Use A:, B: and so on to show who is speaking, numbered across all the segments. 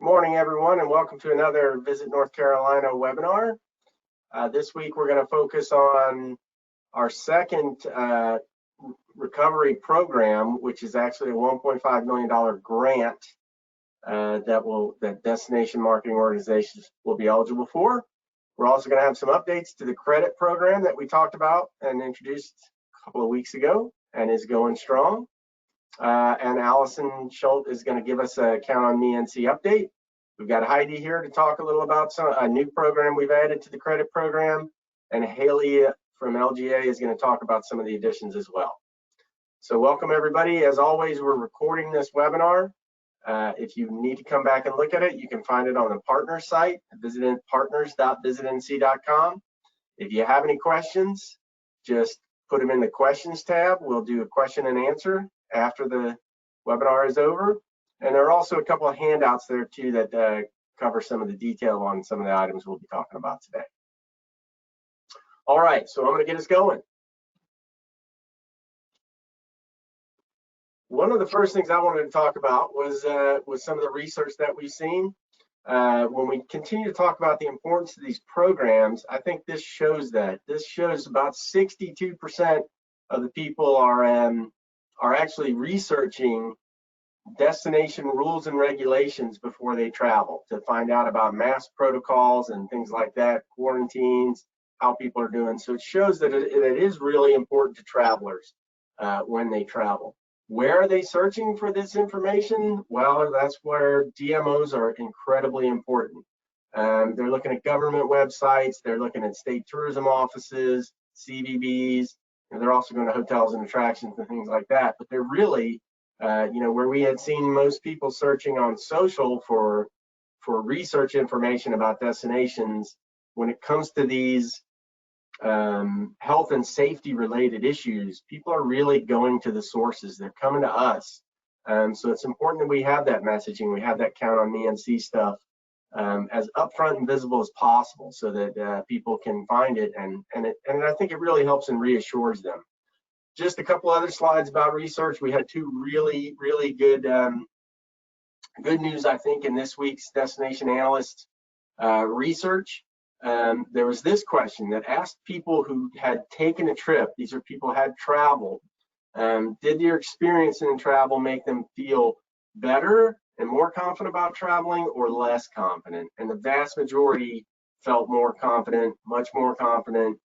A: Morning, everyone, and welcome to another Visit North Carolina webinar. This week, we're going to focus on our second recovery program, which is actually a $1.5 million grant that destination marketing organizations will be eligible for. We're also going to have some updates to the credit program that we talked about and introduced a couple of weeks ago and is going strong. And Allison Schultz is going to give us a Count on Me NC update. We've got Heidi here to talk a little about a new program we've added to the credit program, and Haley from LGA is going to talk about some of the additions as well. So welcome everybody. As always, we're recording this webinar. If you need to come back and look at it, you can find it on the partner site, partners.visitnc.com. If you have any questions, just put them in the questions tab. We'll do a question and answer after the webinar is over. And there are also a couple of handouts there too that cover some of the detail on some of the items we'll be talking about today. All right, so I'm going to get us going. One of the first things I wanted to talk about was some of the research that we've seen. When we continue to talk about the importance of these programs, I think this shows that. This shows about 62% of the people are actually researching destination rules and regulations before they travel to find out about mask protocols and things like that, quarantines, how people are doing. So it shows that it is really important to travelers when they travel. Where are they searching for this information? Well, that's where DMOs are incredibly important. They're looking at government websites, they're looking at state tourism offices, CVBs, and they're also going to hotels and attractions and things like that. But they're really where we had seen most people searching on social for research information about destinations, when it comes to these health and safety related issues, people are really going to the sources. They're coming to us. So it's important that we have that messaging, we have that Count on Me NC stuff as upfront and visible as possible so that people can find it, and I think it really helps and reassures them. Just a couple other slides about research. We had two really good good news, I think, in this week's Destination Analyst research. There was this question that asked people who had taken a trip. These are people who had traveled. Did your experience in travel make them feel better and more confident about traveling or less confident? And the vast majority felt more confident, much more confident.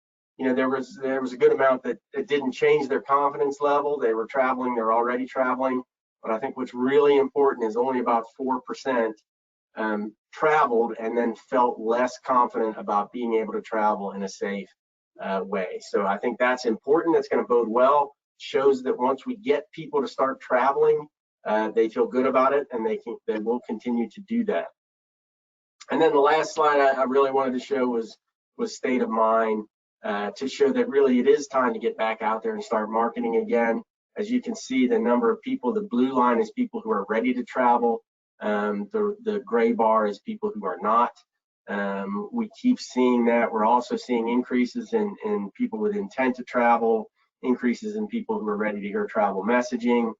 A: There was a good amount that it didn't change their confidence level. They were traveling, they're already traveling. But I think what's really important is only about 4% traveled and then felt less confident about being able to travel in a safe way. So I think that's important. That's going to bode well. Shows that once we get people to start traveling, they feel good about it, and they will continue to do that. And then the last slide I really wanted to show was state of mind. To show that really it is time to get back out there and start marketing again. As you can see, the number of people, the blue line is people who are ready to travel. The gray bar is people who are not. We keep seeing that. We're also seeing increases in people with intent to travel, increases in people who are ready to hear travel messaging.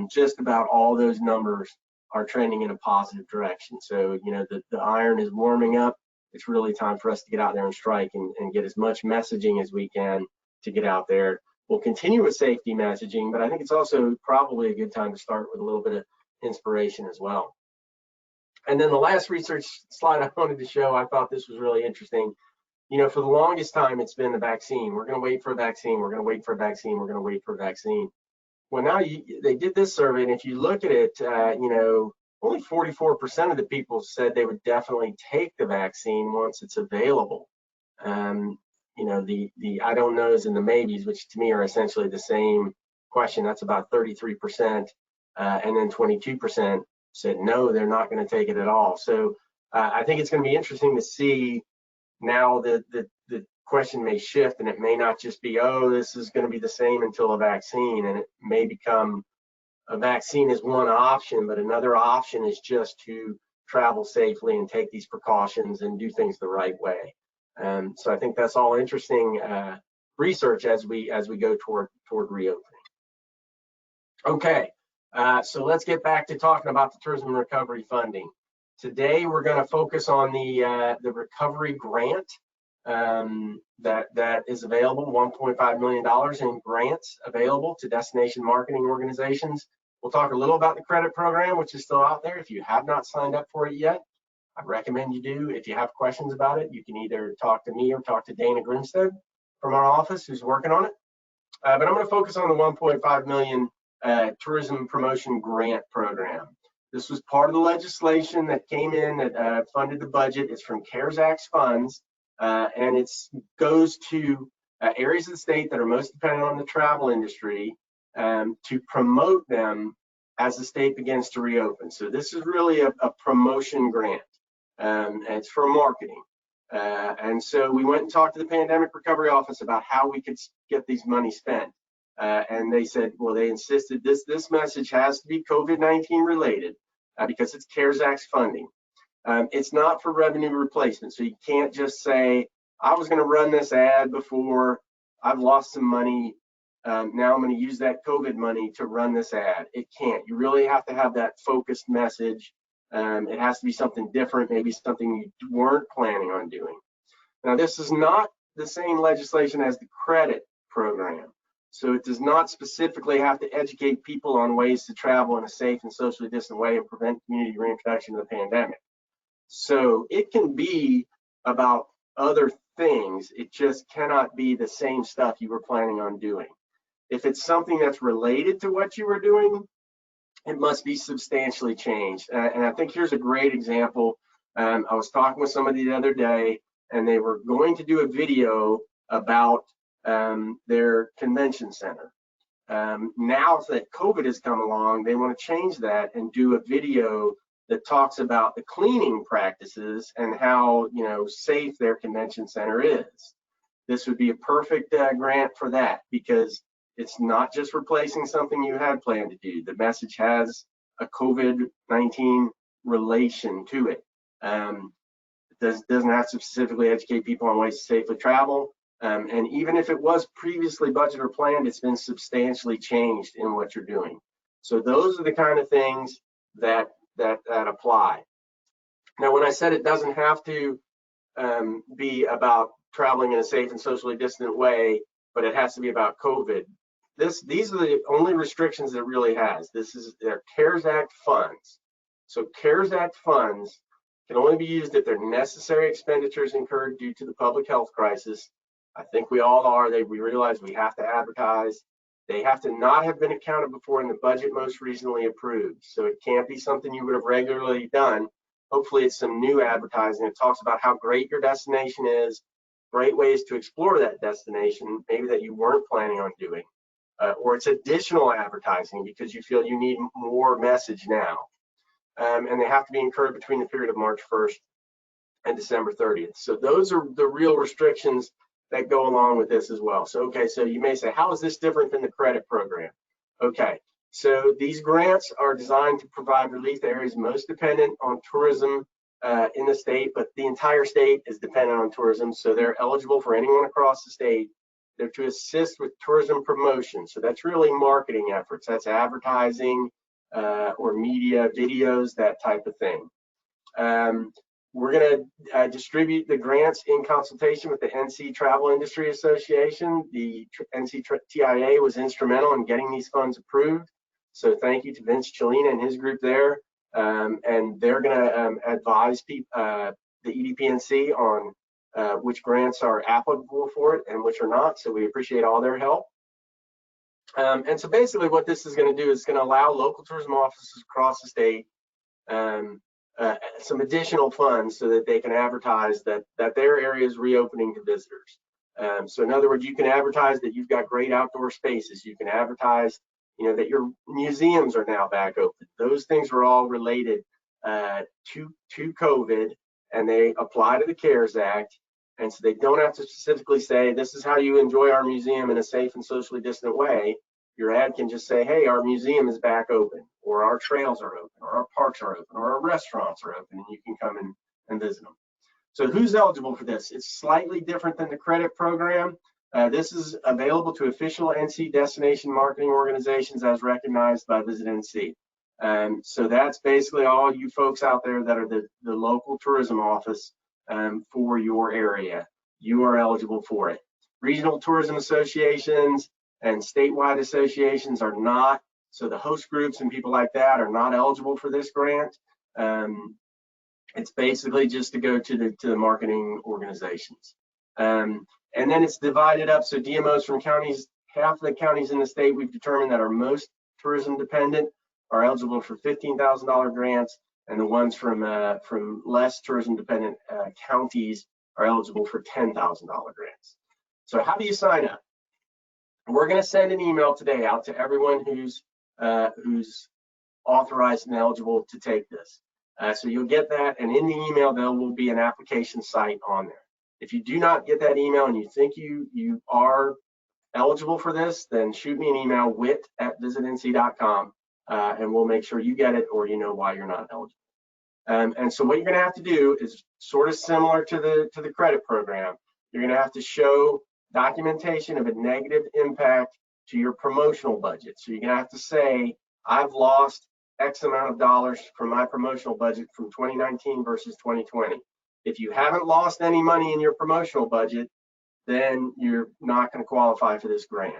A: Just about all those numbers are trending in a positive direction. So, the iron is warming up. It's really time for us to get out there and strike and get as much messaging as we can to get out there. We'll continue with safety messaging, but I think it's also probably a good time to start with a little bit of inspiration as well. And then the last research slide I wanted to show, I thought this was really interesting. For the longest time, it's been the vaccine. We're going to wait for a vaccine. We're going to wait for a vaccine. We're going to wait for a vaccine. Well, now they did this survey, and if you look at it, only 44% of the people said they would definitely take the vaccine once it's available. The I don't knows and the maybes, which to me are essentially the same question, that's about 33%, and then 22% said no, they're not going to take it at all. So I think it's going to be interesting to see now that the question may shift, and it may not just be, oh, this is going to be the same until a vaccine, and it may become a vaccine is one option, but another option is just to travel safely and take these precautions and do things the right way. So I think that's all interesting research as we go toward reopening. Okay, so let's get back to talking about the tourism recovery funding. Today, we're going to focus on the recovery grant that is available, $1.5 million in grants available to destination marketing organizations. We'll talk a little about the credit program, which is still out there. If you have not signed up for it yet, I recommend you do. If you have questions about it, you can either talk to me or talk to Dana Grimstead from our office who's working on it. But I'm going to focus on the 1.5 million tourism promotion grant program. This was part of the legislation that came in that funded the budget. It's from CARES Act funds, and it goes to areas of the state that are most dependent on the travel industry to promote them as the state begins to reopen. So this is really a promotion grant, and it's for marketing. And so we went and talked to the Pandemic Recovery Office about how we could get these money spent. And they said, well, they insisted this message has to be COVID-19 related because it's CARES Act funding. It's not for revenue replacement. So you can't just say, I was going to run this ad before, I've lost some money. Now I'm going to use that COVID money to run this ad. It can't. You really have to have that focused message. It has to be something different, maybe something you weren't planning on doing. Now, this is not the same legislation as the credit program. So it does not specifically have to educate people on ways to travel in a safe and socially distant way and prevent community reintroduction of the pandemic. So it can be about other things. It just cannot be the same stuff you were planning on doing. If it's something that's related to what you were doing, it must be substantially changed. And I think here's a great example. I was talking with somebody the other day, and they were going to do a video about their convention center. Now that COVID has come along, they want to change that and do a video that talks about the cleaning practices and how safe their convention center is. This would be a perfect grant for that, because it's not just replacing something you had planned to do. The message has a COVID-19 relation to it. It doesn't have to specifically educate people on ways to safely travel. And even if it was previously budgeted or planned, it's been substantially changed in what you're doing. So those are the kind of things that apply. Now, when I said it doesn't have to be about traveling in a safe and socially distant way, but it has to be about COVID, these are the only restrictions it really has. They're CARES Act funds. So CARES Act funds can only be used if they're necessary expenditures incurred due to the public health crisis. I think we all are. We realize we have to advertise. They have to not have been accounted for in the budget most recently approved. So it can't be something you would have regularly done. Hopefully it's some new advertising. It talks about how great your destination is, great ways to explore that destination, maybe that you weren't planning on doing. Or it's additional advertising because you feel you need more message now. And they have to be incurred between the period of March 1st and December 30th. So those are the real restrictions that go along with this as well. So, okay, so you may say, how is this different than the credit program? Okay, so these grants are designed to provide relief to areas most dependent on tourism in the state, but the entire state is dependent on tourism, so they're eligible for anyone across the state. They're to assist with tourism promotion. So that's really marketing efforts. That's advertising or media, videos, that type of thing. We're going to distribute the grants in consultation with the NC Travel Industry Association. The NC TIA was instrumental in getting these funds approved. So thank you to Vince Cellina and his group there. And they're going to advise the EDPNC on which grants are applicable for it and which are not. So we appreciate all their help. And so basically what this is going to do is going to allow local tourism offices across the state some additional funds so that they can advertise that their area is reopening to visitors. So in other words, you can advertise that you've got great outdoor spaces. You can advertise, that your museums are now back open. Those things are all related to COVID, and they apply to the CARES Act. And so they don't have to specifically say, this is how you enjoy our museum in a safe and socially distant way. Your ad can just say, hey, our museum is back open, or our trails are open, or our parks are open, or our restaurants are open, and you can come and visit them. So who's eligible for this? It's slightly different than the credit program. This is available to official NC destination marketing organizations as recognized by Visit NC. So that's basically all you folks out there that are the local tourism office for your area. You are eligible for it. Regional tourism associations and statewide associations are not. So the host groups and people like that are not eligible for this grant. It's basically just to go to the marketing organizations. And then it's divided up. So DMOs from counties, half of the counties in the state we've determined that are most tourism dependent are eligible for $15,000 grants, and the ones from less tourism dependent counties are eligible for $10,000 grants. So how do you sign up? We're going to send an email today out to everyone who's authorized and eligible to take this. So you'll get that, and in the email there will be an application site on there. If you do not get that email and you think you are eligible for this, then shoot me an email, wit@visitnc.com, and we'll make sure you get it, or you know why you're not eligible. And so what you're going to have to do is sort of similar to the credit program. You're going to have to show documentation of a negative impact to your promotional budget. So you're going to have to say, I've lost X amount of dollars from my promotional budget from 2019 versus 2020. If you haven't lost any money in your promotional budget, then you're not going to qualify for this grant.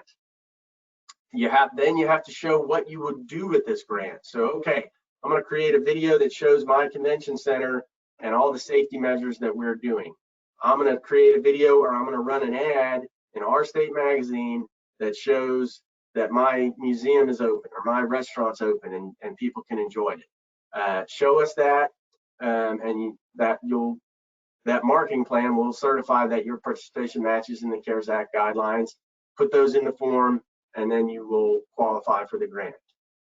A: Then you have to show what you would do with this grant. So, okay, I'm going to create a video that shows my convention center and all the safety measures that we're doing. I'm going to create a video, or I'm going to run an ad in our state magazine that shows that my museum is open or my restaurant's open and people can enjoy it. Show us that, and that marketing plan will certify that your participation matches in the CARES Act guidelines. Put those in the form, and then you will qualify for the grant.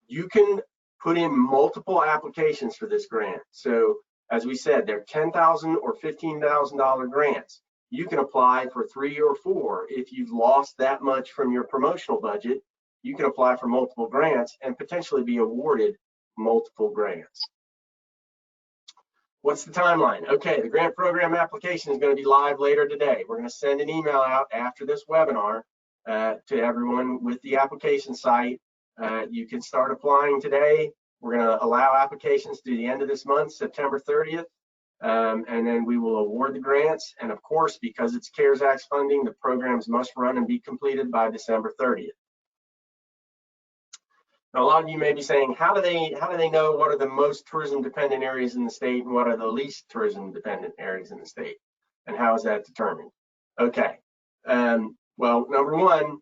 A: You can put in multiple applications for this grant. So as we said, they're $10,000 or $15,000 grants. You can apply for 3 or 4. If you've lost that much from your promotional budget, you can apply for multiple grants and potentially be awarded multiple grants. What's the timeline? Okay, the grant program application is going to be live later today. We're going to send an email out after this webinar to everyone with the application site. You can start applying today. We're going to allow applications through the end of this month, September 30th, and then we will award the grants. And of course, because it's CARES Act funding, the programs must run and be completed by December 30th. Now, a lot of you may be saying, how do they know what are the most tourism dependent areas in the state and what are the least tourism dependent areas in the state? And how is that determined? Okay, well, number one,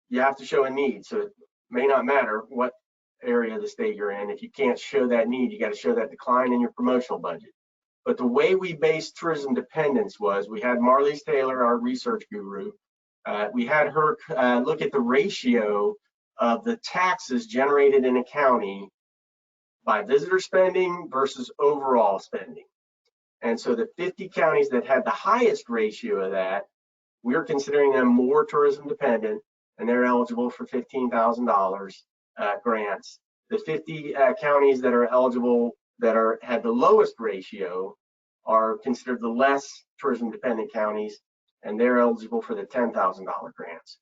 A: you have to show a need. So it may not matter what area of the state you're in. If you can't show that need, you got to show that decline in your promotional budget. But the way we based tourism dependence was, we had Marlise Taylor, our research guru, we had her look at the ratio of the taxes generated in a county by visitor spending versus overall spending. And so the 50 counties that had the highest ratio of that, we're considering them more tourism dependent, and they're eligible for $15,000 grants. The 50 counties that are eligible, that had the lowest ratio, are considered the less tourism dependent counties, and they're eligible for the $10,000 grants.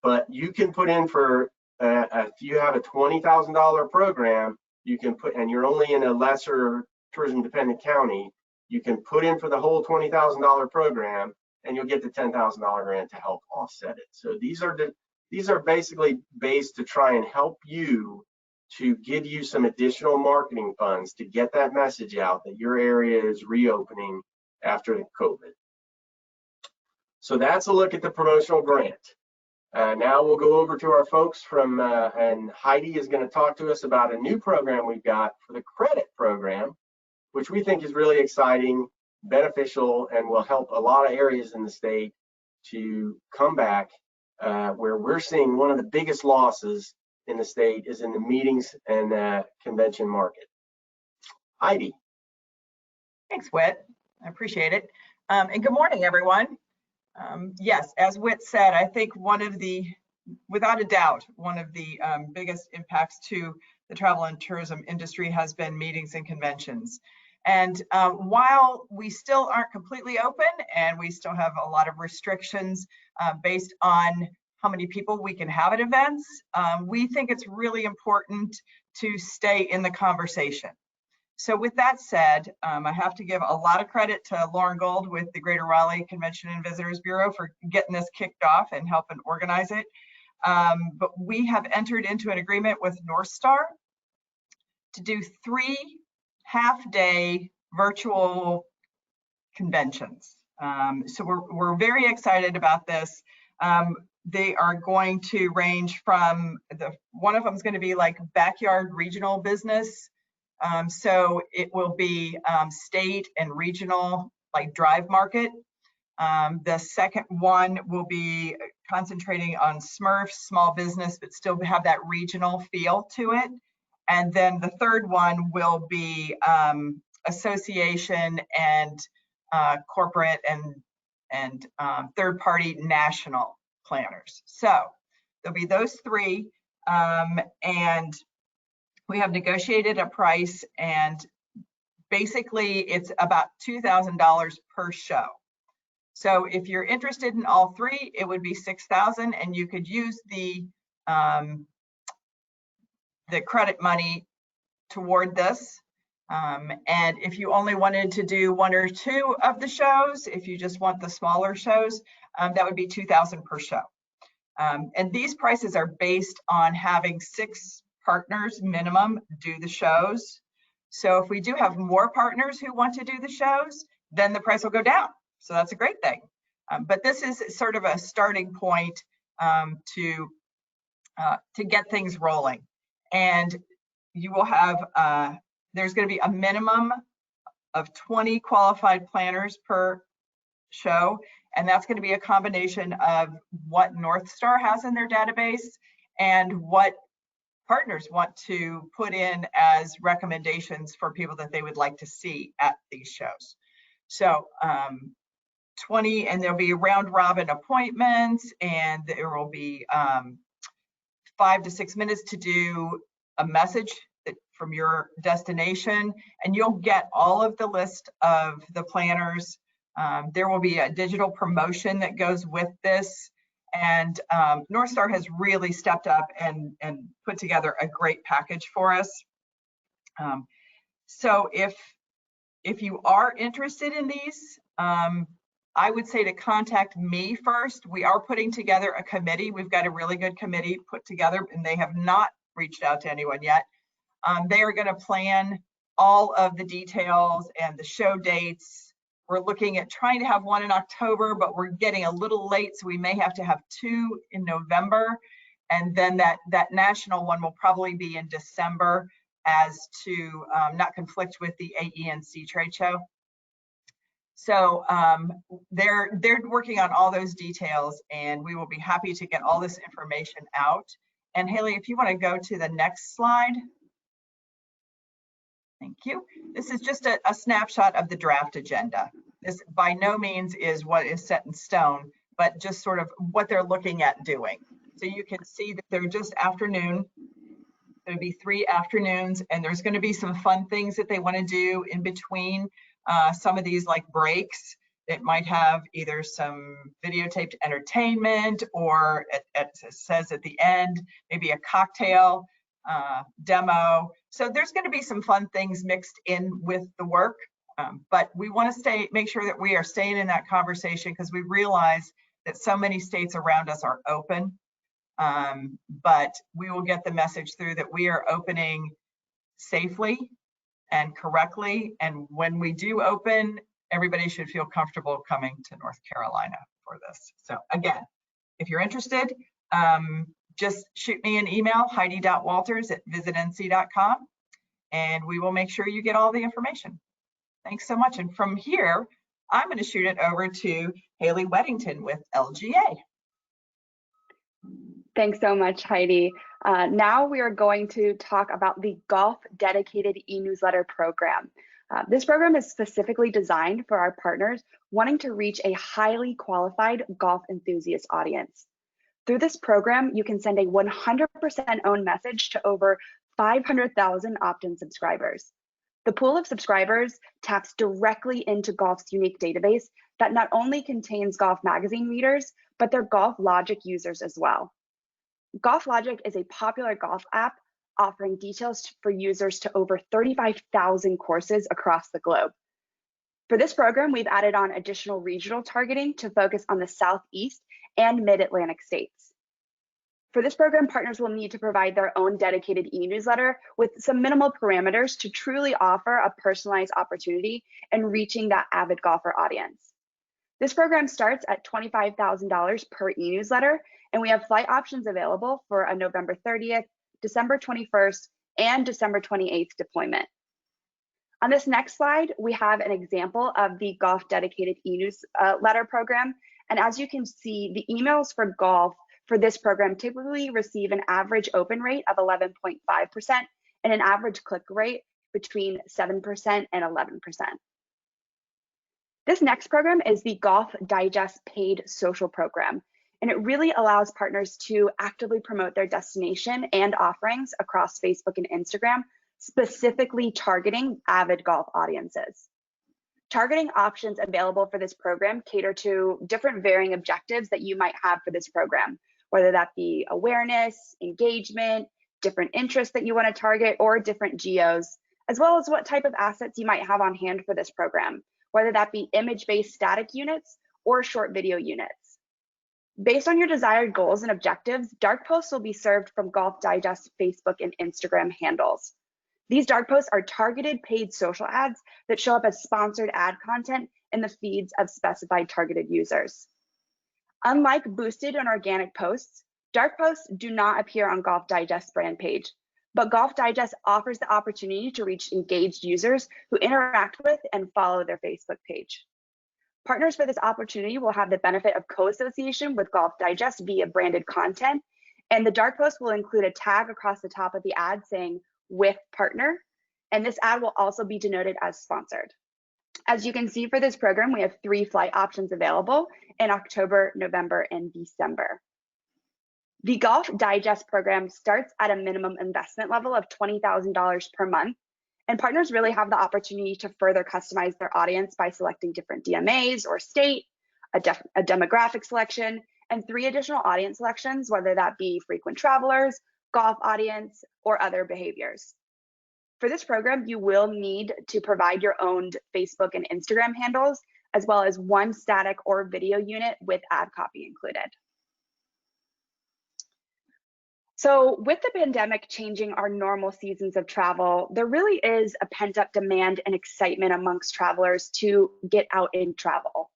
A: But you can put in for, if you have a $20,000 program, you can put, and you're only in a lesser tourism dependent county, you can put in for the whole $20,000 program, and you'll get the $10,000 grant to help offset it. So these are basically based to try and help you, to give you some additional marketing funds to get that message out that your area is reopening after COVID. So that's a look at the promotional grant. Now we'll go over to our folks from, and Heidi is going to talk to us about a new program we've got for the credit program, which we think is really exciting, beneficial, and will help a lot of areas in the state to come back, where we're seeing one of the biggest losses in the state is in the meetings and convention market. Heidi.
B: Thanks, Whit. I appreciate it. And good morning, everyone. Yes, as Whit said, I think without a doubt, one of the biggest impacts to the travel and tourism industry has been meetings and conventions. And while we still aren't completely open and we still have a lot of restrictions based on how many people we can have at events. We think it's really important to stay in the conversation. So with that said, I have to give a lot of credit to Lauren Gold with the Greater Raleigh Convention and Visitors Bureau for getting this kicked off and helping organize it. But we have entered into an agreement with NORTHSTAR to do 3 half-day virtual conventions. So we're very excited about this. They are going to range from one of them is going to be like backyard regional business. So it will be state and regional, like drive market. The second one will be concentrating on Smurfs, small business, but still have that regional feel to it. And then the third one will be association and corporate and third-party national planners. So there'll be those 3, and we have negotiated a price, and basically it's about $2,000 per show. So if you're interested in all 3, it would be $6,000, and you could use the credit money toward this. And if you only wanted to do 1 or 2 of the shows, if you just want the smaller shows, that would be $2,000 per show. And these prices are based on having 6 partners minimum do the shows. So if we do have more partners who want to do the shows, then the price will go down. So that's a great thing. But this is sort of a starting point to get things rolling. And you will have, there's going to be a minimum of 20 qualified planners per show. And that's going to be a combination of what NORTHSTAR has in their database and what partners want to put in as recommendations for people that they would like to see at these shows. So 20, and there'll be round robin appointments, and there will be 5 to 6 minutes to do a message from your destination, and you'll get all of the list of the planners. There will be a digital promotion that goes with this, and NORTHSTAR has really stepped up and put together a great package for us. So if you are interested in these, I would say to contact me first. We are putting together a committee. We've got a really good committee put together, and they have not reached out to anyone yet. They are going to plan all of the details and the show dates. We're looking at trying to have 1 in October, but we're getting a little late, so we may have to have 2 in November. And then that national one will probably be in December, as to not conflict with the AENC trade show. So they're working on all those details, and we will be happy to get all this information out. And Haley, if you want to go to the next slide. Thank you. This is just a snapshot of the draft agenda. This by no means is what is set in stone, but just sort of what they're looking at doing. So you can see that they're just afternoon. There'll be 3 afternoons, and there's going to be some fun things that they want to do in between some of these, like breaks. It might have either some videotaped entertainment, or it says at the end, maybe a cocktail demo. So there's going to be some fun things mixed in with the work, but we want to make sure that we are staying in that conversation, because we realize that so many states around us are open. But we will get the message through that we are opening safely and correctly. And when we do open, everybody should feel comfortable coming to North Carolina for this. So again, if you're interested, just shoot me an email, heidi.walters@visitnc.com, and we will make sure you get all the information. Thanks so much. And from here, I'm going to shoot it over to Haley Weddington with LGA.
C: Thanks so much, Heidi. Now we are going to talk about the Golf Dedicated e-newsletter program. This program is specifically designed for our partners wanting to reach a highly qualified golf enthusiast audience. Through this program, you can send a 100% owned message to over 500,000 opt-in subscribers. The pool of subscribers taps directly into Golf's unique database that not only contains Golf magazine readers, but they're Golf Logic users as well. Golf Logic is a popular golf app offering details for users to over 35,000 courses across the globe. For this program, we've added on additional regional targeting to focus on the Southeast and Mid-Atlantic states. For this program, partners will need to provide their own dedicated e-newsletter with some minimal parameters to truly offer a personalized opportunity in reaching that avid golfer audience. This program starts at $25,000 per e-newsletter, and we have flight options available for a November 30th, December 21st, and December 28th deployment. On this next slide, we have an example of the golf dedicated e-newsletter program. And as you can see, the emails for golf for this program typically receive an average open rate of 11.5% and an average click rate between 7% and 11%. This next program is the Golf Digest paid social program, and it really allows partners to actively promote their destination and offerings across Facebook and Instagram, specifically targeting avid golf audiences. Targeting options available for this program cater to different varying objectives that you might have for this program, whether that be awareness, engagement, different interests that you want to target, or different geos, as well as what type of assets you might have on hand for this program, whether that be image-based static units or short video units. Based on your desired goals and objectives, dark posts will be served from Golf Digest Facebook and Instagram handles. These dark posts are targeted paid social ads that show up as sponsored ad content in the feeds of specified targeted users. Unlike boosted and organic posts, dark posts do not appear on Golf Digest brand page, but Golf Digest offers the opportunity to reach engaged users who interact with and follow their Facebook page. Partners for this opportunity will have the benefit of co-association with Golf Digest via branded content, and the dark post will include a tag across the top of the ad saying "with partner," and this ad will also be denoted as sponsored. As you can see for this program, we have 3 flight options available in October, November, and December. The Golf Digest program starts at a minimum investment level of $20,000 per month, and partners really have the opportunity to further customize their audience by selecting different DMAs or state, a demographic selection, and 3 additional audience selections, whether that be frequent travelers, golf audience, or other behaviors. For this program, you will need to provide your own Facebook and Instagram handles, as well as 1 static or video unit with ad copy included. So with the pandemic changing our normal seasons of travel, there really is a pent-up demand and excitement amongst travelers to get out and travel.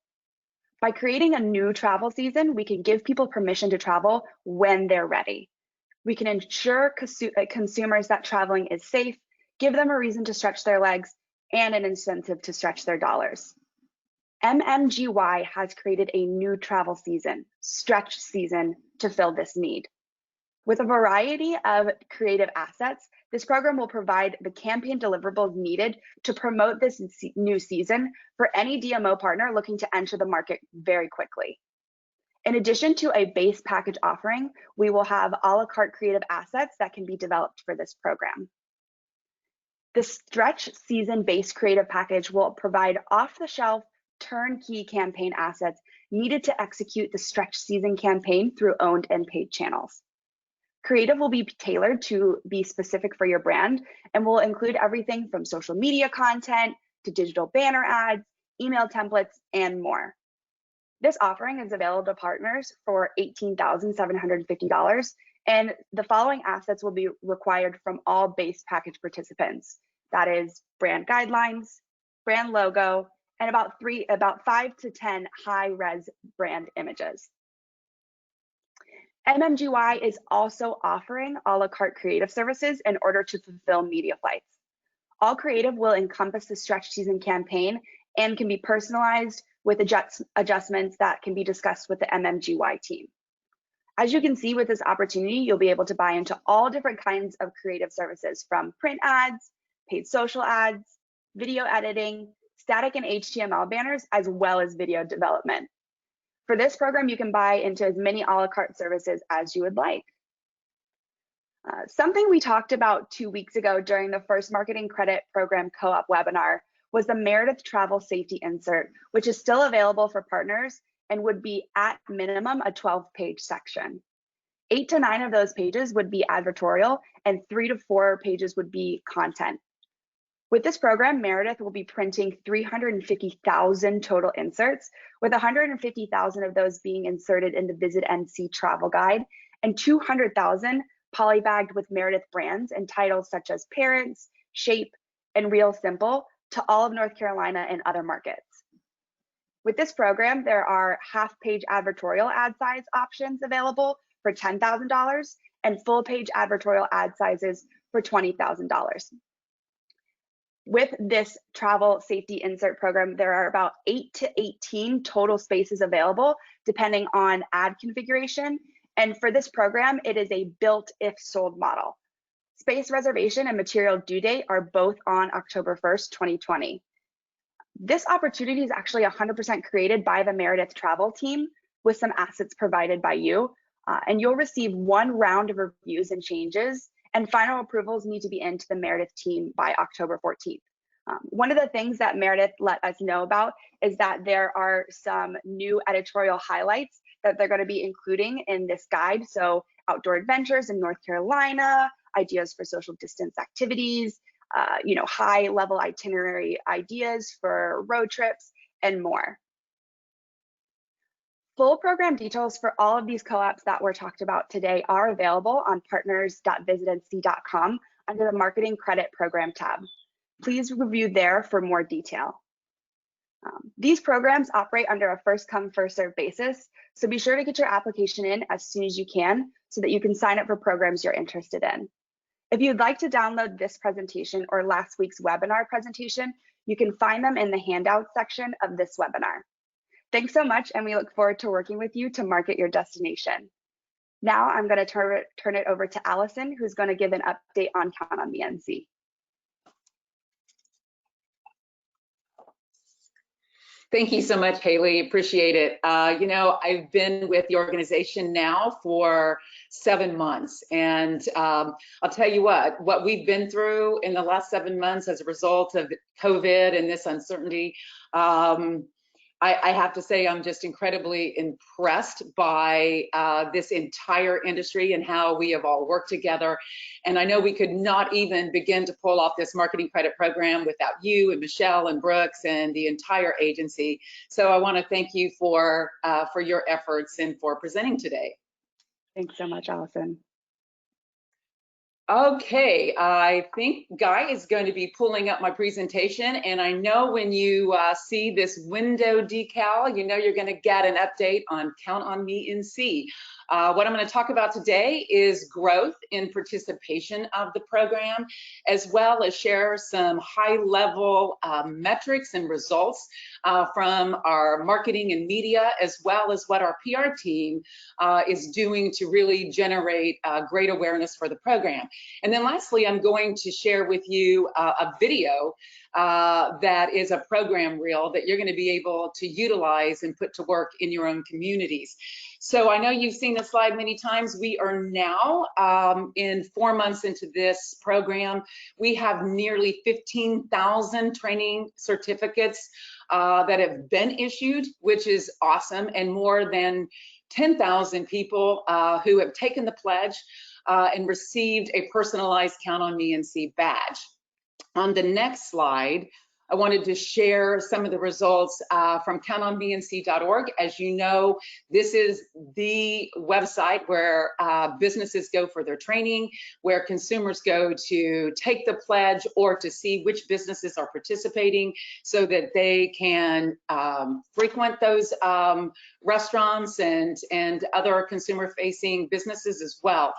C: By creating a new travel season, we can give people permission to travel when they're ready. We can ensure consumers that traveling is safe, give them a reason to stretch their legs, and an incentive to stretch their dollars. MMGY has created a new travel season, stretch season, to fill this need. With a variety of creative assets, this program will provide the campaign deliverables needed to promote this new season for any DMO partner looking to enter the market very quickly. In addition to a base package offering, we will have a la carte creative assets that can be developed for this program. The stretch season base creative package will provide off-the-shelf turnkey campaign assets needed to execute the stretch season campaign through owned and paid channels. Creative will be tailored to be specific for your brand and will include everything from social media content to digital banner ads, email templates, and more. This offering is available to partners for $18,750, and the following assets will be required from all base package participants. That is brand guidelines, brand logo, and about 5 to 10 high-res brand images. MMGY is also offering a la carte creative services in order to fulfill media flights. All creative will encompass the stretch season campaign and can be personalized with adjustments that can be discussed with the MMGY team. As you can see with this opportunity, you'll be able to buy into all different kinds of creative services, from print ads, paid social ads, video editing, static and HTML banners, as well as video development. For this program, you can buy into as many a la carte services as you would like. Something we talked about 2 weeks ago during the first Marketing Credit Program Co-op webinar was the Meredith Travel Safety Insert, which is still available for partners and would be at minimum a 12-page section. 8 to 9 of those pages would be advertorial, and 3 to 4 pages would be content. With this program, Meredith will be printing 350,000 total inserts, with 150,000 of those being inserted in the Visit NC travel guide, and 200,000 polybagged with Meredith brands and titles such as Parents, Shape, and Real Simple to all of North Carolina and other markets. With this program, there are half-page advertorial ad size options available for $10,000 and full-page advertorial ad sizes for $20,000. With this travel safety insert program, there are about 8 to 18 total spaces available, depending on ad configuration. And for this program, it is a built if sold model. Space reservation and material due date are both on October 1st, 2020. This opportunity is actually 100% created by the Meredith travel team with some assets provided by you. And you'll receive 1 round of reviews and changes, and final approvals need to be into the Meredith team by October 14th. One of the things that Meredith let us know about is that there are some new editorial highlights that they're going to be including in this guide. So outdoor adventures in North Carolina, ideas for social distance activities, high level itinerary ideas for road trips, and more. Full program details for all of these co-ops that were talked about today are available on partners.visitnc.com under the Marketing Credit Program tab. Please review there for more detail. These programs operate under a first come, first served basis, so be sure to get your application in as soon as you can so that you can sign up for programs you're interested in. If you'd like to download this presentation or last week's webinar presentation, you can find them in the handouts section of this webinar. Thanks so much, and we look forward to working with you to market your destination. Now I'm going to turn it over to Allison, who's going to give an update on Count on Me NC.
D: Thank you so much, Haley. Appreciate it. I've been with the organization now for 7 months, and I'll tell you what we've been through in the last 7 months as a result of COVID and this uncertainty. I have to say I'm just incredibly impressed by this entire industry and how we have all worked together. And I know we could not even begin to pull off this marketing credit program without you and Michelle and Brooks and the entire agency. So I want to thank you for your efforts and for presenting today.
C: Thanks so much, Allison.
D: Okay, I think Guy is going to be pulling up my presentation, and I know when you see this window decal, you know you're going to get an update on Count on Me NC. What I'm going to talk about today is growth in participation of the program, as well as share some high-level metrics and results from our marketing and media, as well as what our PR team is doing to really generate great awareness for the program. And then lastly, I'm going to share with you a video that is a program reel that you're going to be able to utilize and put to work in your own communities. So I know you've seen the slide many times. We are now in 4 months into this program. We have nearly 15,000 training certificates that have been issued, which is awesome, and more than 10,000 people who have taken the pledge and received a personalized Count on Me NC badge. On the next slide, I wanted to share some of the results from countonmenc.org. As you know, this is the website where businesses go for their training, where consumers go to take the pledge or to see which businesses are participating so that they can frequent those restaurants and other consumer-facing businesses as well.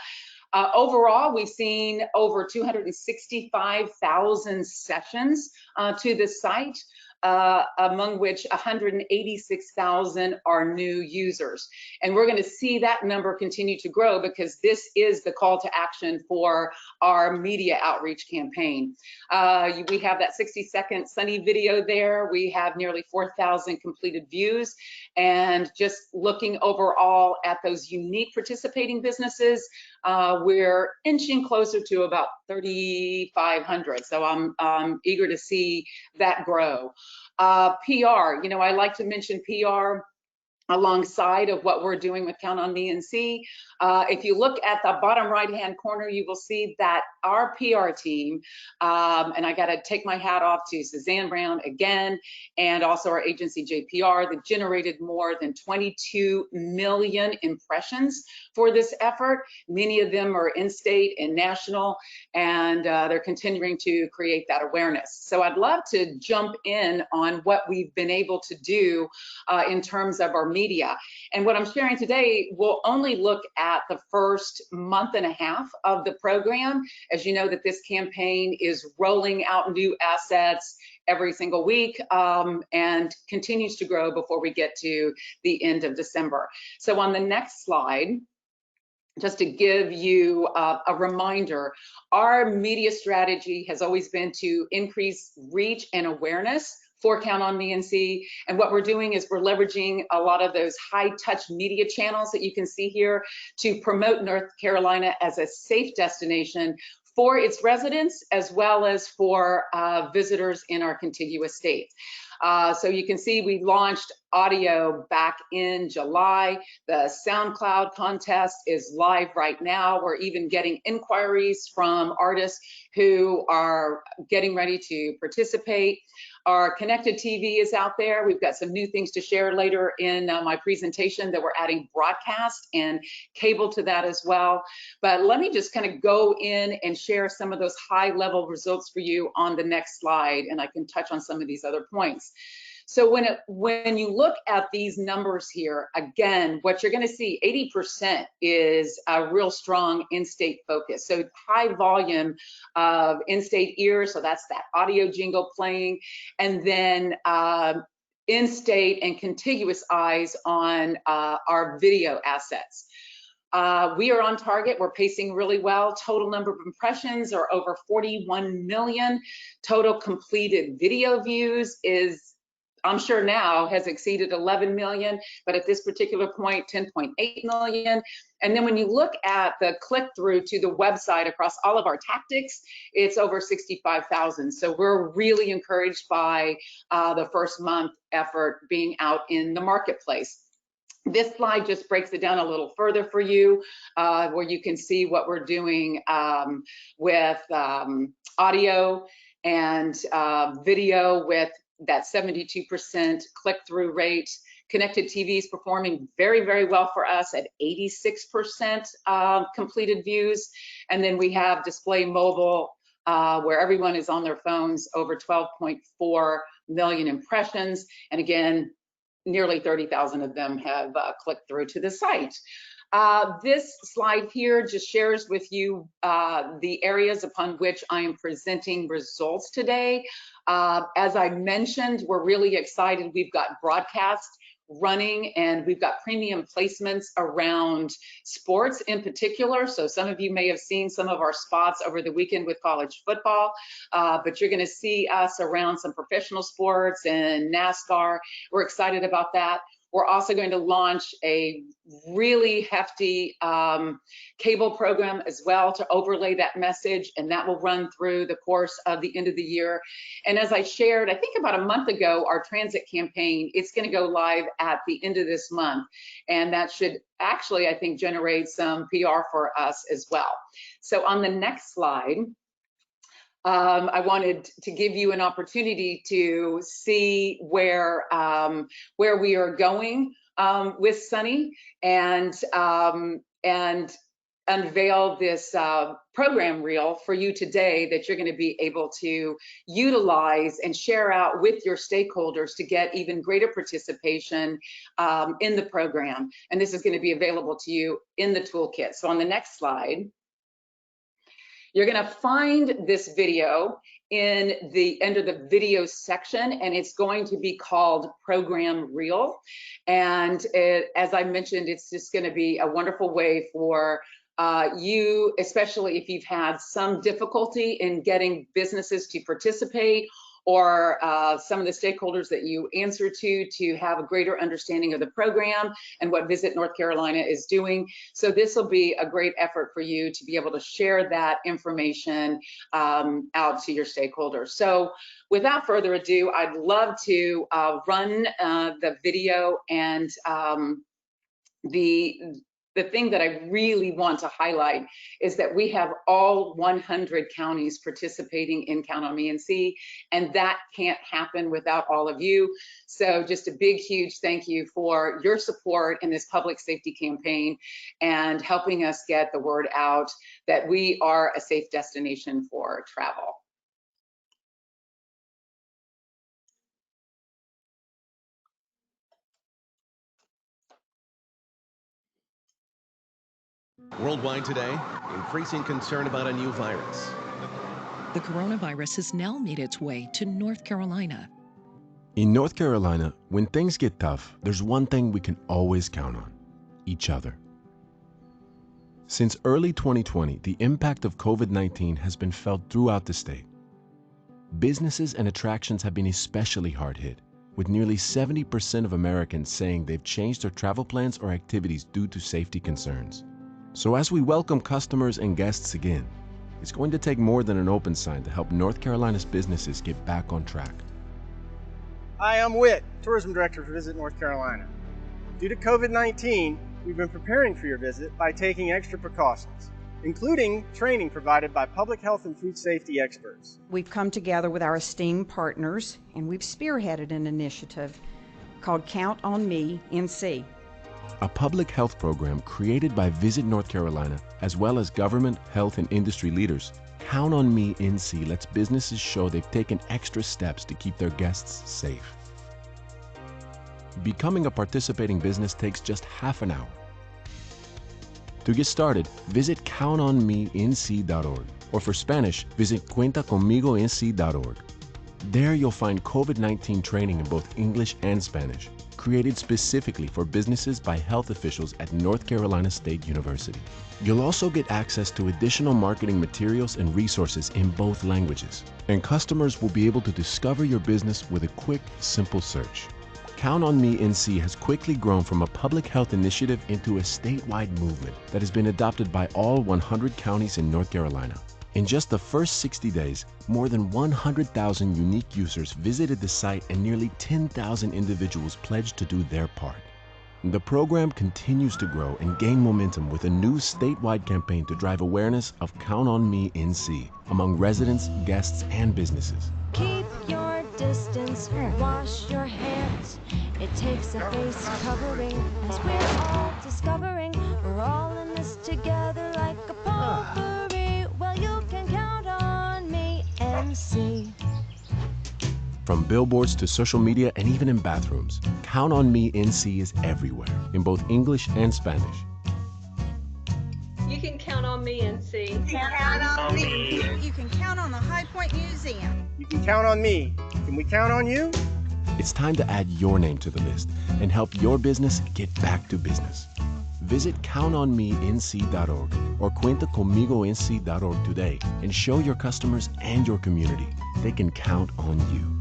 D: Overall, we've seen over 265,000 sessions to the site, among which 186,000 are new users. And we're going to see that number continue to grow because this is the call to action for our media outreach campaign. We have that 60-second Sunny video there. We have nearly 4,000 completed views. And just looking overall at those unique participating businesses, we're inching closer to about 3,500. So I'm eager to see that grow. PR, I like to mention PR alongside of what we're doing with Count on Me NC. If you look at the bottom right-hand corner, you will see that our PR team, and I gotta take my hat off to Suzanne Brown again, and also our agency JPR, that generated more than 22 million impressions for this effort. Many of them are in-state and national, and they're continuing to create that awareness. So I'd love to jump in on what we've been able to do in terms of our media. And what I'm sharing today will only look at the first month and a half of the program. As you know, that this campaign is rolling out new assets every single week and continues to grow before we get to the end of December. So on the next slide, just to give you a reminder, our media strategy has always been to increase reach and awareness for Count on Me NC. And what we're doing is we're leveraging a lot of those high touch media channels that you can see here to promote North Carolina as a safe destination for its residents, as well as for visitors in our contiguous states. So you can see we launched audio back in July. The SoundCloud contest is live right now. We're even getting inquiries from artists who are getting ready to participate. Our connected TV is out there. We've got some new things to share later in my presentation that we're adding broadcast and cable to that as well. But let me just kind of go in and share some of those high level results for you on the next slide, and I can touch on some of these other points. So when you look at these numbers here, again, what you're going to see, 80% is a real strong in-state focus. So high volume of in-state ears, so that's that audio jingle playing, and then in-state and contiguous eyes on our video assets. We are on target. We're pacing really well. Total number of impressions are over 41 million. Total completed video views is, I'm sure now, has exceeded 11 million, but at this particular point, 10.8 million. And then when you look at the click-through to the website across all of our tactics, it's over 65,000. So we're really encouraged by the first month effort being out in the marketplace. This slide just breaks it down a little further for you, where you can see what we're doing with audio and video with that 72% click-through rate. Connected TV is performing very, very well for us at 86% completed views. And then we have display mobile, where everyone is on their phones, over 12.4 million impressions. And again, nearly 30,000 of them have clicked through to the site. This slide here just shares with you the areas upon which I am presenting results today. As I mentioned, we're really excited. We've got broadcast running, and we've got premium placements around sports in particular. So some of you may have seen some of our spots over the weekend with college football, but you're going to see us around some professional sports and NASCAR. We're excited about that. We're also going to launch a really hefty cable program as well to overlay that message, and that will run through the course of the end of the year. And as I shared, I think about a month ago, our transit campaign, it's going to go live at the end of this month, and that should actually, I think, generate some PR for us as well. So on the next slide, I wanted to give you an opportunity to see where we are going with Sunny, and unveil this program reel for you today that you're going to be able to utilize and share out with your stakeholders to get even greater participation in the program. And this is going to be available to you in the toolkit. So on the next slide, you're going to find this video in the end of the video section, and it's going to be called Program Reel. And as I mentioned, it's just going to be a wonderful way for you, especially if you've had some difficulty in getting businesses to participate, or some of the stakeholders that you answer to have a greater understanding of the program and what Visit North Carolina is doing. So this will be a great effort for you to be able to share that information out to your stakeholders. So without further ado, I'd love to run the video, and the thing that I really want to highlight is that we have all 100 counties participating in Count on Me NC, and that can't happen without all of you. So just a big, huge thank you for your support in this public safety campaign and helping us get the word out that we are a safe destination for travel.
E: Worldwide today, increasing concern about a new virus.
F: The coronavirus has now made its way to North Carolina.
G: In North Carolina, when things get tough, there's one thing we can always count on: each other. Since early 2020, the impact of COVID-19 has been felt throughout the state. Businesses and attractions have been especially hard hit, with nearly 70% of Americans saying they've changed their travel plans or activities due to safety concerns. So as we welcome customers and guests again, it's going to take more than an open sign to help North Carolina's businesses get back on track.
H: Hi, I'm Whit, Tourism Director for Visit North Carolina. Due to COVID-19, we've been preparing for your visit by taking extra precautions, including training provided by public health and food safety experts.
I: We've come together with our esteemed partners, and we've spearheaded an initiative called Count on Me NC.
G: A public health program created by Visit North Carolina, as well as government, health, and industry leaders. Count on Me NC lets businesses show they've taken extra steps to keep their guests safe. Becoming a participating business takes just half an hour. To get started, visit countonmenc.org, or for Spanish, visit cuentaconmigonc.org. There you'll find COVID-19 training in both English and Spanish, created specifically for businesses by health officials at North Carolina State University. You'll also get access to additional marketing materials and resources in both languages. And customers will be able to discover your business with a quick, simple search. Count on Me NC has quickly grown from a public health initiative into a statewide movement that has been adopted by all 100 counties in North Carolina. In just the first 60 days, more than 100,000 unique users visited the site and nearly 10,000 individuals pledged to do their part. The program continues to grow and gain momentum with a new statewide campaign to drive awareness of Count on Me NC among residents, guests, and businesses.
J: Keep your distance, wash your hands. It takes a face covering, as we're all discovering. We're all in this together like a potpourri. Well, you can count on me, NC.
G: From billboards to social media and even in bathrooms, Count on Me NC is everywhere, in both English and Spanish.
K: You can count on me, NC.
L: Count on me. You can count on the High Point Museum.
H: You can count on me. Can we count on you?
G: It's time to add your name to the list and help your business get back to business. Visit countonmenc.org or cuentaconmigonc.org today and show your customers and your community they can count on you.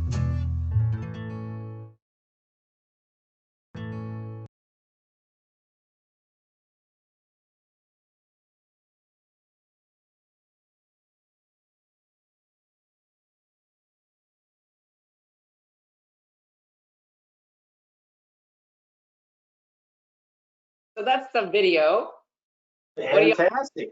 D: So that's the video.
A: Fantastic.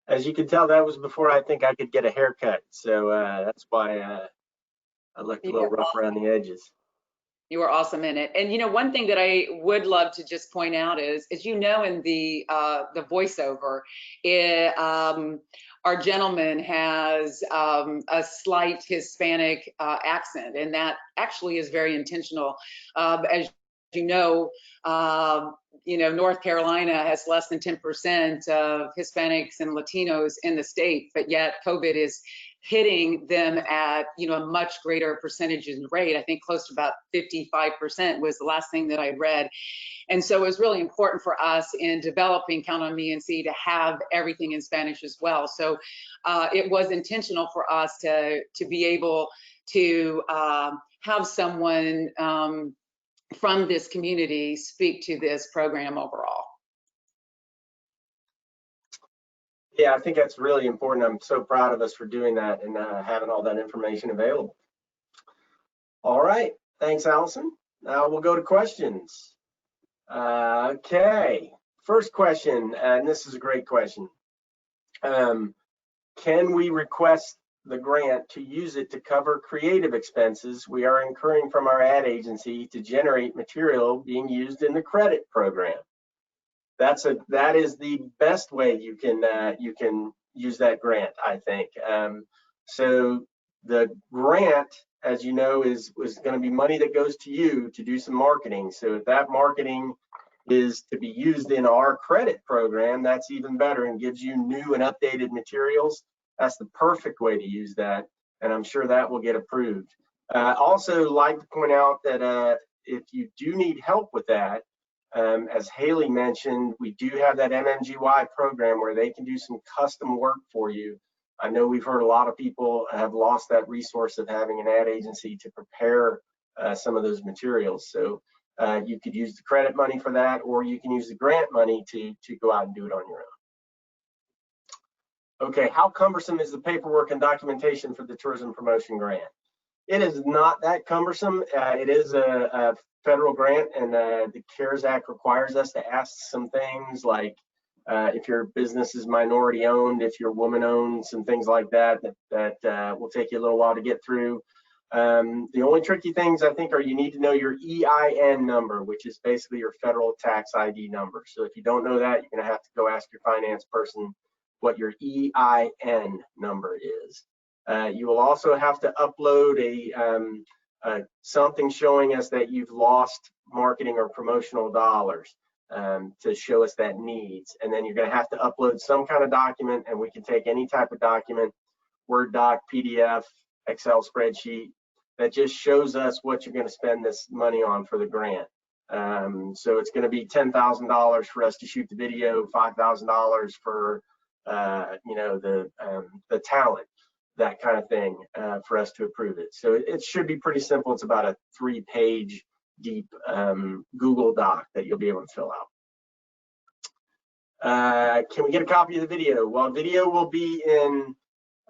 A: As you can tell, that was before I think I could get a haircut. So that's why I looked a little rough around the edges.
D: You were awesome in it. And you know, one thing that I would love to just point out is, as you know, in the voiceover, our gentleman has a slight Hispanic accent, and that actually is very intentional. As you know, North Carolina has less than 10% of Hispanics and Latinos in the state, but yet COVID is hitting them at, you know, a much greater percentage rate. I think close to about 55% was the last thing that I read. And so it was really important for us in developing Count on Me NC to have everything in Spanish as well. So it was intentional for us to be able to have someone from this community speak to this program overall.
A: Yeah, I think that's really important. I'm so proud of us for doing that and having all that information available. All right, thanks, Allison. Now we'll go to questions. Okay, first question, and this is a great question. Can we request the grant to use it to cover creative expenses we are incurring from our ad agency to generate material being used in the credit program? That is the best way you can use that grant, I think. So the grant, as you know, is going to be money that goes to you to do some marketing. So if that marketing is to be used in our credit program, that's even better and gives you new and updated materials. That's the perfect way to use that, and I'm sure that will get approved. Also like to point out that if you do need help with that, as Haley mentioned, we do have that MMGY program where they can do some custom work for you. I know we've heard a lot of people have lost that resource of having an ad agency to prepare some of those materials. So you could use the credit money for that, or you can use the grant money to go out and do it on your own. Okay, how cumbersome is the paperwork and documentation for the tourism promotion grant? It is not that cumbersome. It is a federal grant, and the CARES Act requires us to ask some things like if your business is minority owned, if you're woman owned, some things like that will take you a little while to get through. The only tricky things I think are you need to know your EIN number, which is basically your federal tax ID number. So if you don't know that, you're going to have to go ask your finance person what your EIN number is. You will also have to upload something showing us that you've lost marketing or promotional dollars to show us that needs. And then you're going to have to upload some kind of document, and we can take any type of document, Word doc, PDF, Excel spreadsheet, that just shows us what you're going to spend this money on for the grant. So it's going to be $10,000 for us to shoot the video, $5,000 for the talent, that kind of thing, for us to approve it. So it should be pretty simple. It's about a 3-page deep Google Doc that you'll be able to fill out. Can we get a copy of the video? Well, video will be in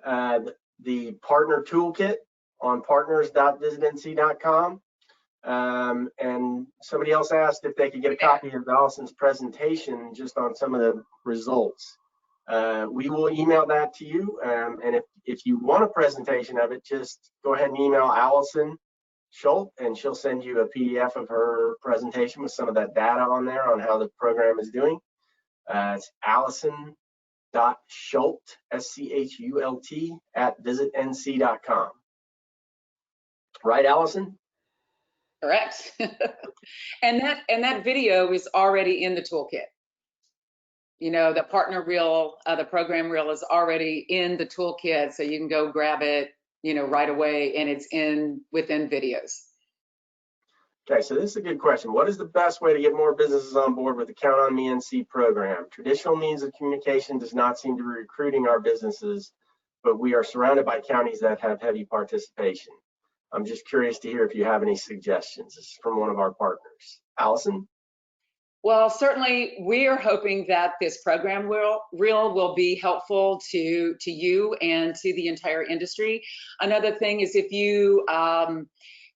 A: the partner toolkit on partners.visitnc.com. And somebody else asked if they could get a copy of Allison's presentation just on some of the results. We will email that to you, and if you want a presentation of it, just go ahead and email Allison Schultz, and she'll send you a PDF of her presentation with some of that data on there on how the program is doing. It's allison.schultz, S-C-H-U-L-T, @visitnc.com. Right, Allison?
D: Correct. and that video is already in the toolkit. You know, the partner reel, the program reel is already in the toolkit, so you can go grab it, you know, right away, and it's within videos.
A: Okay, so this is a good question. What is the best way to get more businesses on board with the Count on Me NC program? Traditional means of communication does not seem to be recruiting our businesses, but we are surrounded by counties that have heavy participation. I'm just curious to hear if you have any suggestions. This is from one of our partners. Allison?
D: Well, certainly we are hoping that this program reel will be helpful to you and to the entire industry. Another thing is if you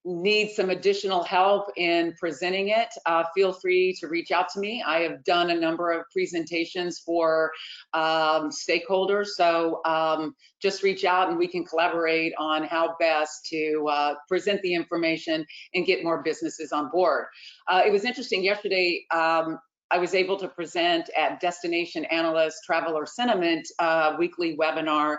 D: need some additional help in presenting it, feel free to reach out to me. I have done a number of presentations for stakeholders, so just reach out and we can collaborate on how best to present the information and get more businesses on board. It was interesting yesterday, I was able to present at Destination Analyst Traveler Sentiment weekly webinar,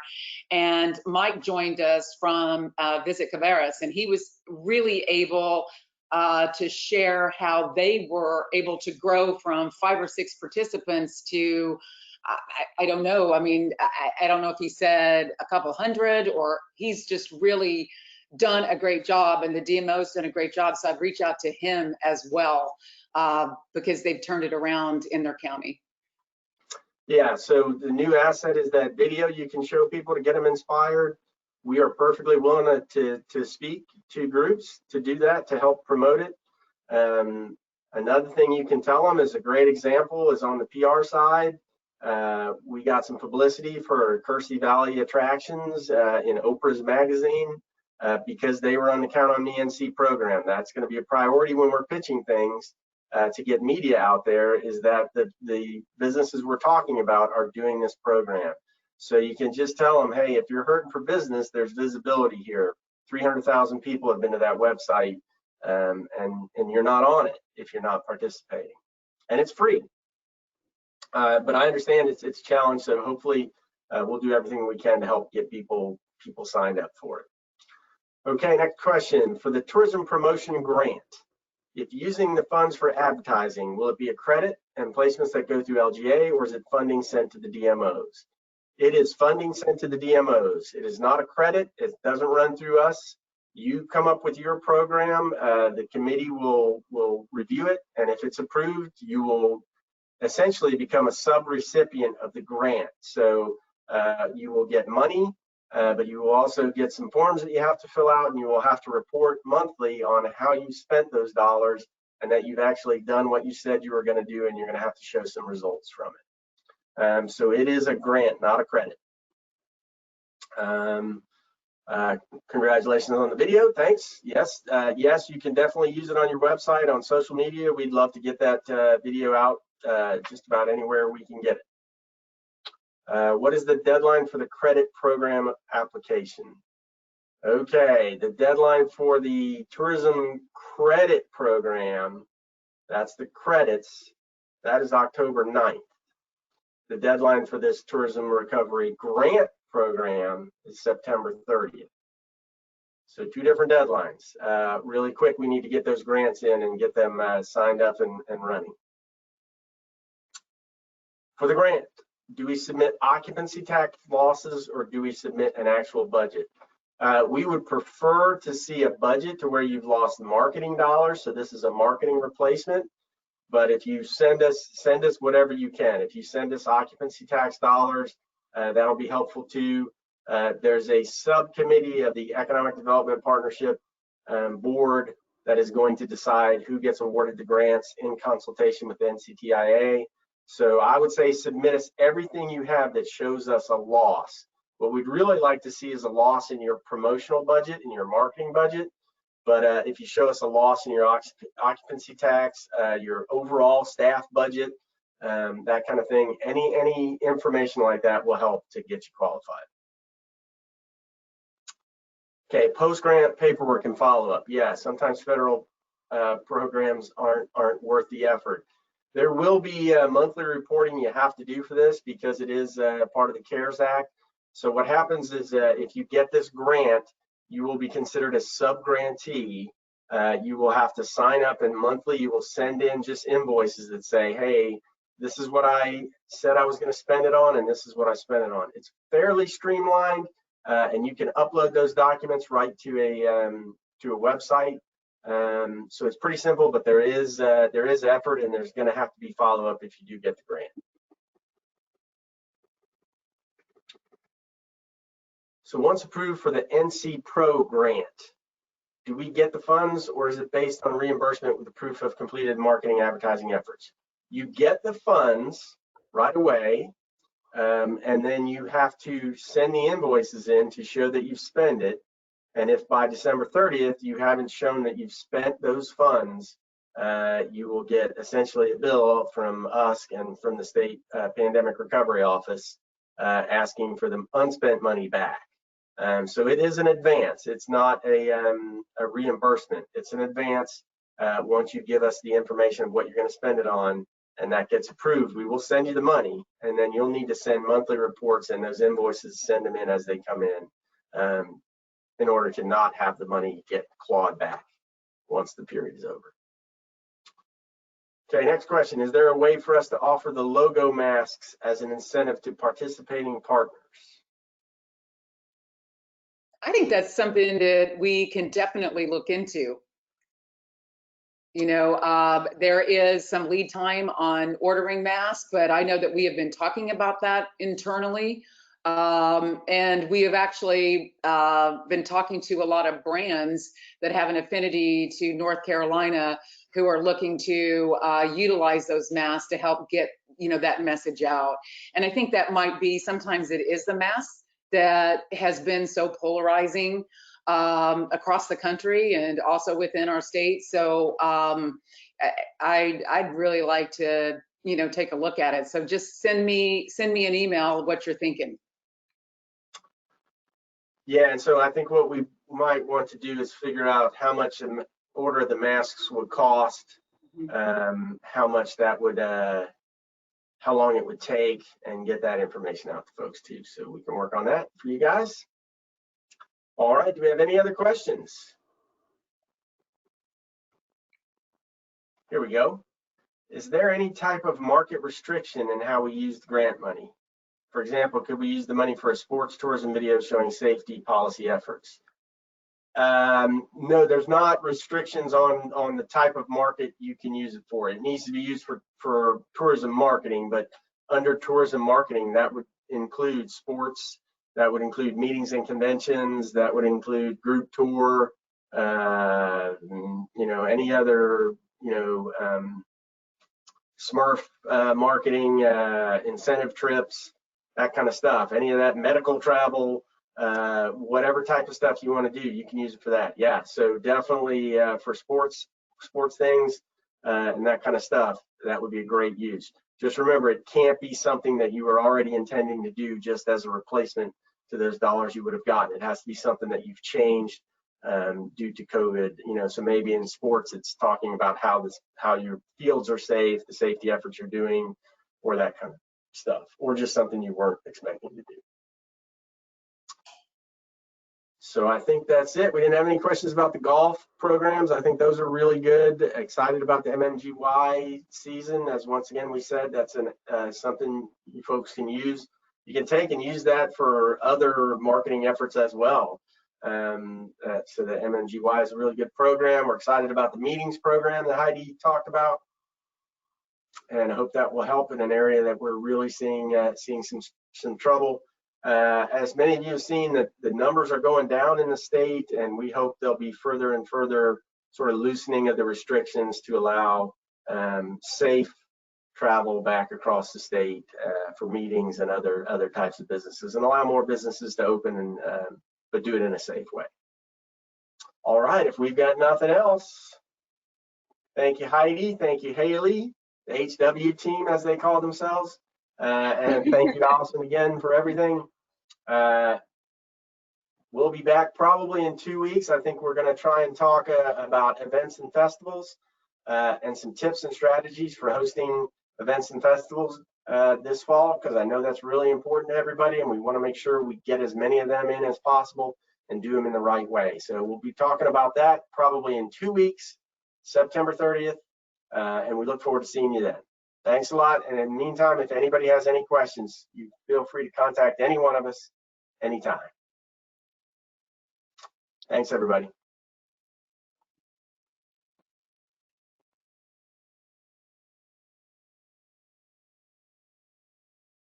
D: and Mike joined us from Visit Cabarrus, and he was really able to share how they were able to grow from 5 or 6 participants to I don't know. I mean, I don't know if he said a couple hundred, or he's just really done a great job, and the DMO's done a great job. So I'd reach out to him as well, because they've turned it around in their county.
A: Yeah, so the new asset is that video you can show people to get them inspired. We are perfectly willing to speak to groups to do that, to help promote it. Another thing you can tell them is a great example is on the PR side. We got some publicity for Kersey Valley attractions in Oprah's magazine because they were on the Count on Me NC program. That's going to be a priority when we're pitching things to get media out there, is that the businesses we're talking about are doing this program. So you can just tell them, hey, if you're hurting for business, there's visibility here. 300,000 people have been to that website, and you're not on it if you're not participating. And it's free. But I understand it's a challenge, so hopefully we'll do everything we can to help get people signed up for it. Okay, next question. For the tourism promotion grant, if using the funds for advertising, will it be a credit and placements that go through LGA, or is it funding sent to the DMOs? It is funding sent to the DMOs. It is not a credit. It doesn't run through us. You come up with your program, the committee will review it, and if it's approved, you will essentially become a sub-recipient of the grant. So you will get money, but you will also get some forms that you have to fill out, and you will have to report monthly on how you spent those dollars and that you've actually done what you said you were going to do, and you're going to have to show some results from it. So it is a grant, not a credit. Congratulations on the video. Thanks. Yes, yes, you can definitely use it on your website, on social media. We'd love to get that video out just about anywhere we can get it. What is the deadline for the credit program application? Okay, the deadline for the tourism credit program, that's the credits, that is October 9th. The deadline for this tourism recovery grant program is September 30th. So 2 different deadlines. Really quick, we need to get those grants in and get them signed up and running. For the grant, do we submit occupancy tax losses or do we submit an actual budget? We would prefer to see a budget to where you've lost marketing dollars. So this is a marketing replacement. But if you send us whatever you can. If you send us occupancy tax dollars, that'll be helpful too. There's a subcommittee of the Economic Development Partnership board that is going to decide who gets awarded the grants in consultation with the NCTIA. So I would say submit us everything you have that shows us a loss. What we'd really like to see is a loss in your promotional budget, in your marketing budget. But if you show us a loss in your occupancy tax, your overall staff budget, that kind of thing, any information like that will help to get you qualified. Okay, post-grant paperwork and follow-up. Yeah, sometimes federal programs aren't worth the effort. There will be monthly reporting you have to do for this because it is part of the CARES Act. So what happens is if you get this grant, you will be considered a sub-grantee. You will have to sign up, and monthly you will send in just invoices that say, hey, this is what I said I was going to spend it on, and this is what I spent it on. It's fairly streamlined, and you can upload those documents right to a website. So it's pretty simple, but there is effort, and there's going to have to be follow-up if you do get the grant. So once approved for the NC Pro grant, do we get the funds, or is it based on reimbursement with the proof of completed marketing advertising efforts? You get the funds right away, and then you have to send the invoices in to show that you've spent it. And if by December 30th you haven't shown that you've spent those funds, you will get essentially a bill from us and from the state pandemic recovery office asking for the unspent money back. So it is an advance. It's not a reimbursement. It's an advance. Once you give us the information of what you're going to spend it on, and that gets approved, we will send you the money, and then you'll need to send monthly reports, and those invoices, send them in as they come in order to not have the money get clawed back once the period is over. Okay, next question. Is there a way for us to offer the logo masks as an incentive to participating partners?
D: I think that's something that we can definitely look into. You know, there is some lead time on ordering masks, but I know that we have been talking about that internally. And we have actually been talking to a lot of brands that have an affinity to North Carolina who are looking to utilize those masks to help get, you know, that message out. And I think that might be, sometimes it is the mask that has been so polarizing across the country and also within our state. So I'd really like to, you know, take a look at it. So just send me an email what you're thinking.
A: Yeah, and so I think what we might want to do is figure out how much an order of the masks would cost, how much that would, how long it would take, and get that information out to folks too, so we can work on that for you guys. All right, do we have any other questions? Here we go. Is there any type of market restriction in how we use the grant money? For example, could we use the money for a sports tourism video showing safety policy efforts? No, there's not restrictions on the type of market you can use it for. It needs to be used for tourism marketing, but under tourism marketing, that would include sports, that would include meetings and conventions, that would include group tour, you know, any other, you know, Smurf marketing, incentive trips, that kind of stuff. Any of that medical travel, whatever type of stuff you want to do, you can use it for that. Yeah, so definitely for sports things and that kind of stuff, that would be a great use. Just remember, it can't be something that you were already intending to do just as a replacement to those dollars you would have gotten. It has to be something that you've changed due to COVID. You know, so maybe in sports, it's talking about how your fields are safe, the safety efforts you're doing, or that kind of stuff, or just something you weren't expecting to do. So I think that's it. We didn't have any questions about the golf programs. I think those are really good. Excited about the MMGY season. As once again we said, that's something you folks can use. You can take and use that for other marketing efforts as well. So the MMGY is a really good program. We're excited about the meetings program that Heidi talked about, and I hope that will help in an area that we're really seeing some trouble. As many of you have seen, that the numbers are going down in the state, and we hope there'll be further and further sort of loosening of the restrictions to allow safe travel back across the state for meetings and other types of businesses, and allow more businesses to open and but do it in a safe way. All right, if we've got nothing else, thank you, Heidi. Thank you, Haley, the HW team, as they call themselves. And thank you, Allison, again for everything. We'll be back probably in 2 weeks. I think we're going to try and talk about events and festivals and some tips and strategies for hosting events and festivals this fall, because I know that's really important to everybody, and we want to make sure we get as many of them in as possible and do them in the right way. So we'll be talking about that probably in 2 weeks, September 30th, and we look forward to seeing you then. Thanks a lot. And in the meantime, if anybody has any questions, you feel free to contact any one of us anytime. Thanks, everybody.